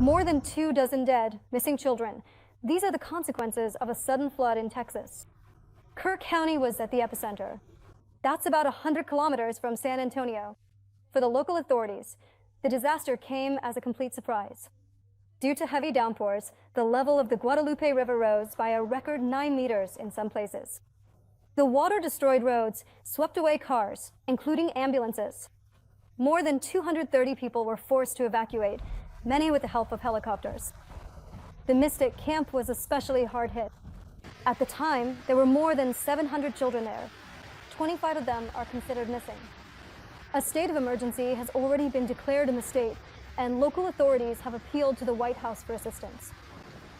More than 24 dead, missing children. These are the consequences of a sudden flood in Texas. Kerr County was at the epicenter. That's about 100 kilometers from San Antonio. For the local authorities, the disaster came as a complete surprise. Due to heavy downpours, the level of the Guadalupe River rose by a record 9 meters in some places. The water destroyed roads, swept away cars, including ambulances. More than 230 people were forced to evacuate, many with the help of helicopters. The Mystic camp was especially hard hit. At the time, there were more than 700 children there. 25 of them are considered missing. A state of emergency has already been declared in the state, and local authorities have appealed to the White House for assistance.